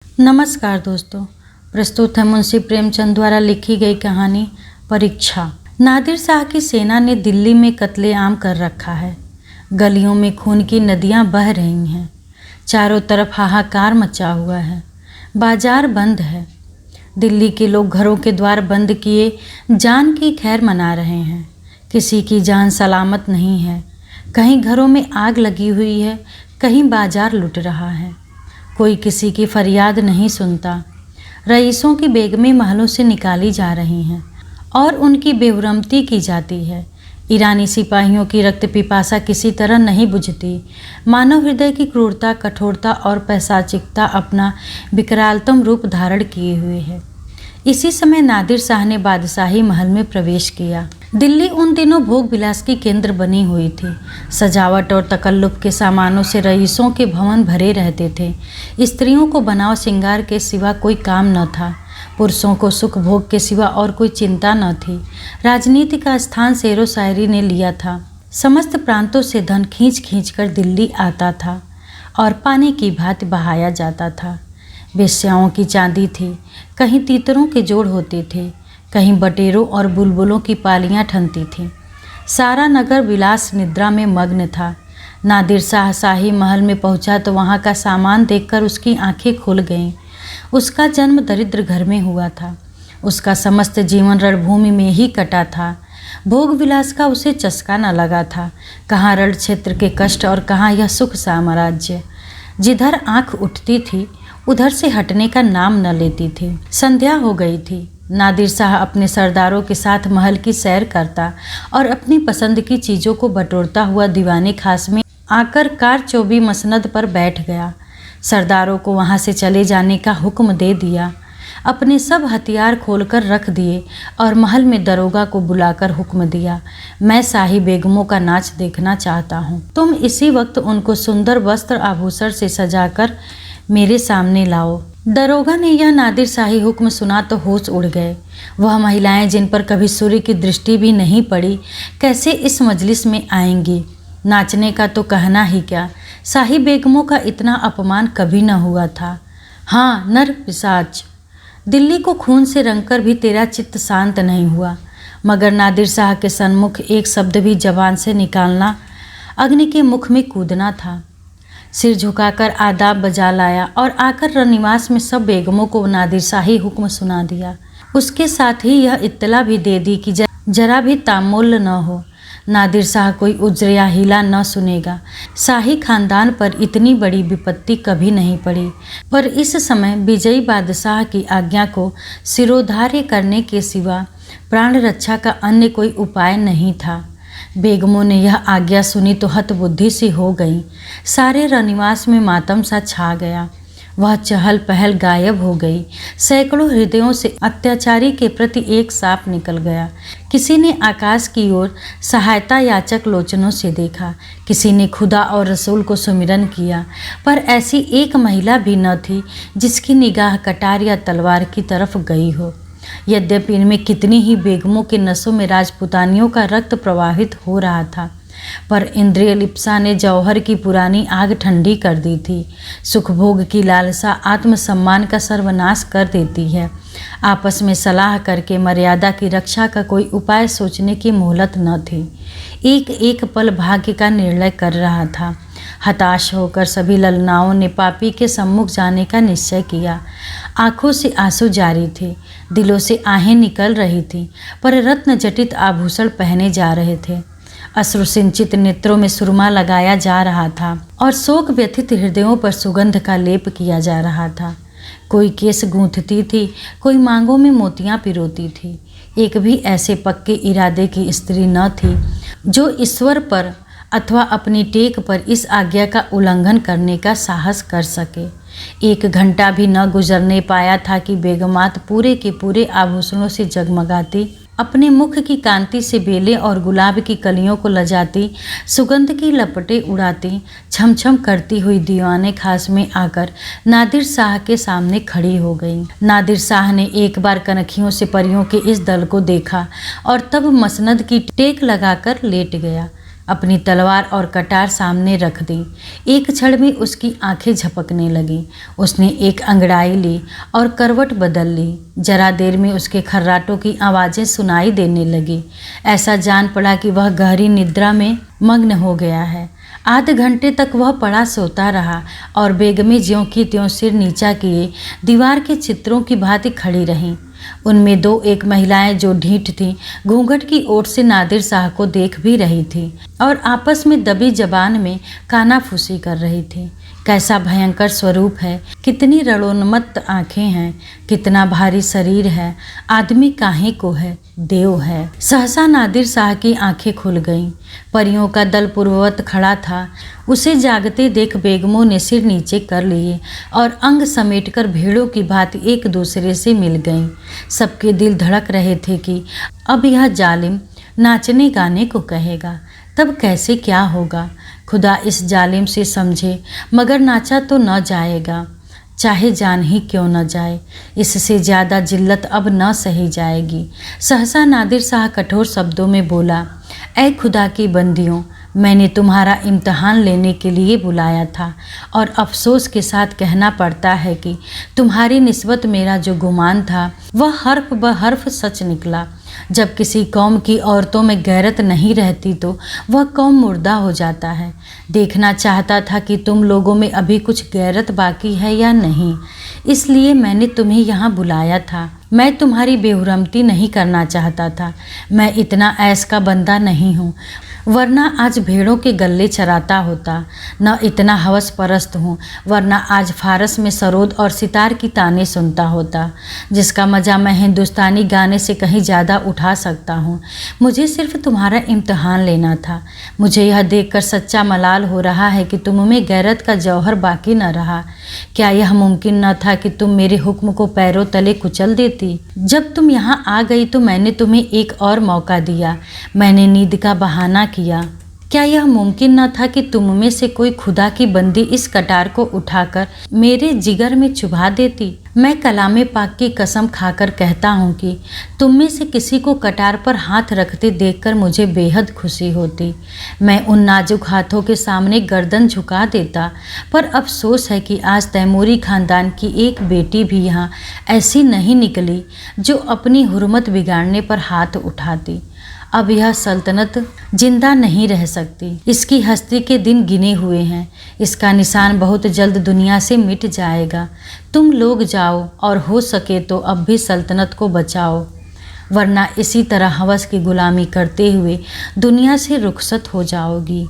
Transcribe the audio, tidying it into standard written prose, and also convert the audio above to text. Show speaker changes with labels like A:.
A: नमस्कार दोस्तों, प्रस्तुत है मुंशी प्रेमचंद द्वारा लिखी गई कहानी परीक्षा। नादिर शाह की सेना ने दिल्ली में कत्लेआम कर रखा है। गलियों में खून की नदियां बह रही हैं। चारों तरफ हाहाकार मचा हुआ है। बाजार बंद है। दिल्ली के लोग घरों के द्वार बंद किए जान की खैर मना रहे हैं। किसी की जान सलामत नहीं है। कहीं घरों में आग लगी हुई है, कहीं बाजार लुट रहा है। कोई किसी की फरियाद नहीं सुनता। रईसों की बेगमें महलों से निकाली जा रही हैं और उनकी बेहुरमती की जाती है। ईरानी सिपाहियों की रक्त पिपासा किसी तरह नहीं बुझती। मानव हृदय की क्रूरता, कठोरता और पैशाचिकता अपना विकरालतम रूप धारण किए हुए है। इसी समय नादिर शाह ने बादशाही महल में प्रवेश किया। दिल्ली उन दिनों भोग विलास की केंद्र बनी हुई थी। सजावट और तकल्लुफ के सामानों से रईसों के भवन भरे रहते थे। स्त्रियों को बनाव श्रृंगार के सिवा कोई काम न था। पुरुषों को सुख भोग के सिवा और कोई चिंता न थी। राजनीति का स्थान शेरो शायरी ने लिया था। समस्त प्रांतों से धन खींच खींच कर दिल्ली आता था और पानी की भांति बहाया जाता था। वेश्याओं की चांदी थी। कहीं तीतरों के जोड़ होते थे, कहीं बटेरों और बुलबुलों की पालियां ठनती थीं। सारा नगर विलास निद्रा में मग्न था। नादिर शाह शाही महल में पहुंचा तो वहां का सामान देखकर उसकी आंखें खुल गईं। उसका जन्म दरिद्र घर में हुआ था। उसका समस्त जीवन रणभूमि में ही कटा था। भोग विलास का उसे चस्का न लगा था। कहाँ रण क्षेत्र के कष्ट और कहाँ यह सुख साम्राज्य। जिधर आंख उठती थी उधर से हटने का नाम न लेती थी। संध्या हो गई थी। नादिर शाह अपने सरदारों के साथ महल की सैर करता और अपनी पसंद की चीज़ों को बटोरता हुआ दीवाने खास में आकर कारचौबी मसनद पर बैठ गया। सरदारों को वहां से चले जाने का हुक्म दे दिया। अपने सब हथियार खोलकर रख दिए और महल में दरोगा को बुलाकर हुक्म दिया, मैं शाही बेगमों का नाच देखना चाहता हूँ। तुम इसी वक्त उनको सुंदर वस्त्र आभूषण से सजाकर मेरे सामने लाओ। दरोगा ने यह नादिर शाही हुक्म सुना तो होश उड़ गए। वह महिलाएं जिन पर कभी सूर्य की दृष्टि भी नहीं पड़ी कैसे इस मजलिस में आएंगी। नाचने का तो कहना ही क्या, शाही बेगमों का इतना अपमान कभी न हुआ था। हाँ नर पिशाच, दिल्ली को खून से रंगकर भी तेरा चित्त शांत नहीं हुआ। मगर नादिर शाह के सन्मुख एक शब्द भी जबान से निकालना अग्नि के मुख में कूदना था। सिर झुकाकर आदाब बजा लाया और आकर रनिवास में सब बेगमों को नादिर शाही हुक्म सुना दिया। उसके साथ ही यह इत्तला भी दे दी कि जरा भी तामुल न हो। नादिर शाह कोई उज्र या हीला न सुनेगा। शाही खानदान पर इतनी बड़ी विपत्ति कभी नहीं पड़ी। पर इस समय विजयी बादशाह की आज्ञा को सिरोधार्य करने के सिवा प्राण रक्षा का अन्य कोई उपाय नहीं था। बेगमों ने यह आज्ञा सुनी तो हतबुद्धि सी हो गई। सारे रनिवास में मातम सा छा गया। वह चहल पहल गायब हो गई। सैकड़ों हृदयों से अत्याचारी के प्रति एक साप निकल गया। किसी ने आकाश की ओर सहायता याचक लोचनों से देखा, किसी ने खुदा और रसूल को सुमिरन किया, पर ऐसी एक महिला भी न थी जिसकी निगाह कटार या तलवार की तरफ गई हो। यद्यपि इनमें कितनी ही बेगमों के नसों में राजपुतानियों का रक्त प्रवाहित हो रहा था, पर इंद्रिय लिप्सा ने जौहर की पुरानी आग ठंडी कर दी थी। सुखभोग की लालसा आत्मसम्मान का सर्वनाश कर देती है। आपस में सलाह करके मर्यादा की रक्षा का कोई उपाय सोचने की मोहलत न थी। एक एक पल भाग्य का निर्णय कर रहा था। हताश होकर सभी ललनाओं ने पापी के सम्मुख जाने का निश्चय किया। आंखों से आंसू जारी थे, दिलों से आहें निकल रही थीं, पर रत्न जटित आभूषण पहने जा रहे थे। अश्रु सिंचित नेत्रों में सुरमा लगाया जा रहा था और शोक व्यथित हृदयों पर सुगंध का लेप किया जा रहा था। कोई केस गूंथती थी, कोई मांगों में मोतियां पिरोती थी। एक भी ऐसे पक्के इरादे की स्त्री न थी जो ईश्वर पर अथवा अपनी टेक पर इस आज्ञा का उल्लंघन करने का साहस कर सके। एक घंटा भी न गुजरने पाया था कि बेगमात पूरे के पूरे आभूषणों से जगमगाती, अपने मुख की कांति से बेले और गुलाब की कलियों को लजाती, सुगंध की लपटें उड़ाती, छमछम करती हुई दीवाने खास में आकर नादिर शाह के सामने खड़ी हो गई। नादिर शाह ने एक बार कनखियों से परियों के इस दल को देखा और तब मसनद की टेक लगाकर लेट गया। अपनी तलवार और कटार सामने रख दी। एक क्षण में उसकी आंखें झपकने लगीं। उसने एक अंगड़ाई ली और करवट बदल ली। जरा देर में उसके खर्राटों की आवाज़ें सुनाई देने लगी। ऐसा जान पड़ा कि वह गहरी निद्रा में मग्न हो गया है। आधे घंटे तक वह पड़ा सोता रहा और बेगमें ज्यों की त्यों सिर नीचा किए दीवार के चित्रों की भांति खड़ी रहीं। उनमें दो एक महिलाएं जो ढीठ थीं, घूंघट की ओट से नादिर शाह को देख भी रही थी और आपस में दबी जबान में कानाफूसी कर रही थी। कैसा भयंकर स्वरूप है, कितनी रणोन्मत्त आंखें हैं, कितना भारी शरीर है, आदमी काहे को है, देव है। सहसा नादिर शाह की आंखें खुल गईं। परियों का दल पूर्ववत खड़ा था। उसे जागते देख बेगमों ने सिर नीचे कर लिए और अंग समेटकर भेड़ों की भांति एक दूसरे से मिल गईं। सबके दिल धड़क रहे थे कि अब यह जालिम नाचने गाने को कहेगा, तब कैसे क्या होगा। खुदा इस जालिम से समझे, मगर नाचा तो न जाएगा, चाहे जान ही क्यों न जाए। इससे ज़्यादा जिल्लत अब न सही जाएगी। सहसा नादिर शाह कठोर शब्दों में बोला, ऐ खुदा की बंदियों, मैंने तुम्हारा इम्तहान लेने के लिए बुलाया था और अफसोस के साथ कहना पड़ता है कि तुम्हारी निस्बत मेरा जो गुमान था वह हर्फ ब हर्फ सच निकला। जब किसी कौम की औरतों में गैरत नहीं रहती तो वह कौम मुर्दा हो जाता है। देखना चाहता था कि तुम लोगों में अभी कुछ गैरत बाकी है या नहीं, इसलिए मैंने तुम्हें यहाँ बुलाया था। मैं तुम्हारी बेहुरमती नहीं करना चाहता था। मैं इतना ऐश का बंदा नहीं हूँ, वरना आज भेड़ों के गल्ले चराता होता। न इतना हवस परस्त हूँ, वरना आज फारस में सरोद और सितार की ताने सुनता होता, जिसका मज़ा मैं हिंदुस्तानी गाने से कहीं ज़्यादा उठा सकता हूँ। मुझे सिर्फ तुम्हारा इम्तहान लेना था। मुझे यह देखकर सच्चा मलाल हो रहा है कि तुम में गैरत का जौहर बाकी न रहा। क्या यह मुमकिन न था कि तुम मेरे हुक्म को पैरों तले कुचल देती? जब तुम यहाँ आ गई तो मैंने तुम्हें एक और मौका दिया। मैंने नींद का बहाना किया। क्या यह मुमकिन न था कि तुम में से कोई खुदा की बंदी इस कटार को उठाकर मेरे जिगर में चुभा देती? मैं कलामे पाक की कसम खाकर कहता हूँ कि तुम में से किसी को कटार पर हाथ रखते देखकर मुझे बेहद खुशी होती। मैं उन नाजुक हाथों के सामने गर्दन झुका देता। पर अफसोस है कि आज तैमूरी खानदान की एक बेटी भी यहाँ ऐसी नहीं निकली जो अपनी हुर्मत बिगाड़ने पर हाथ उठाती। अब यह सल्तनत जिंदा नहीं रह सकती। इसकी हस्ती के दिन गिने हुए हैं। इसका निशान बहुत जल्द दुनिया से मिट जाएगा। तुम लोग जाओ और हो सके तो अब भी सल्तनत को बचाओ, वरना इसी तरह हवस की गुलामी करते हुए दुनिया से रुखसत हो जाओगी।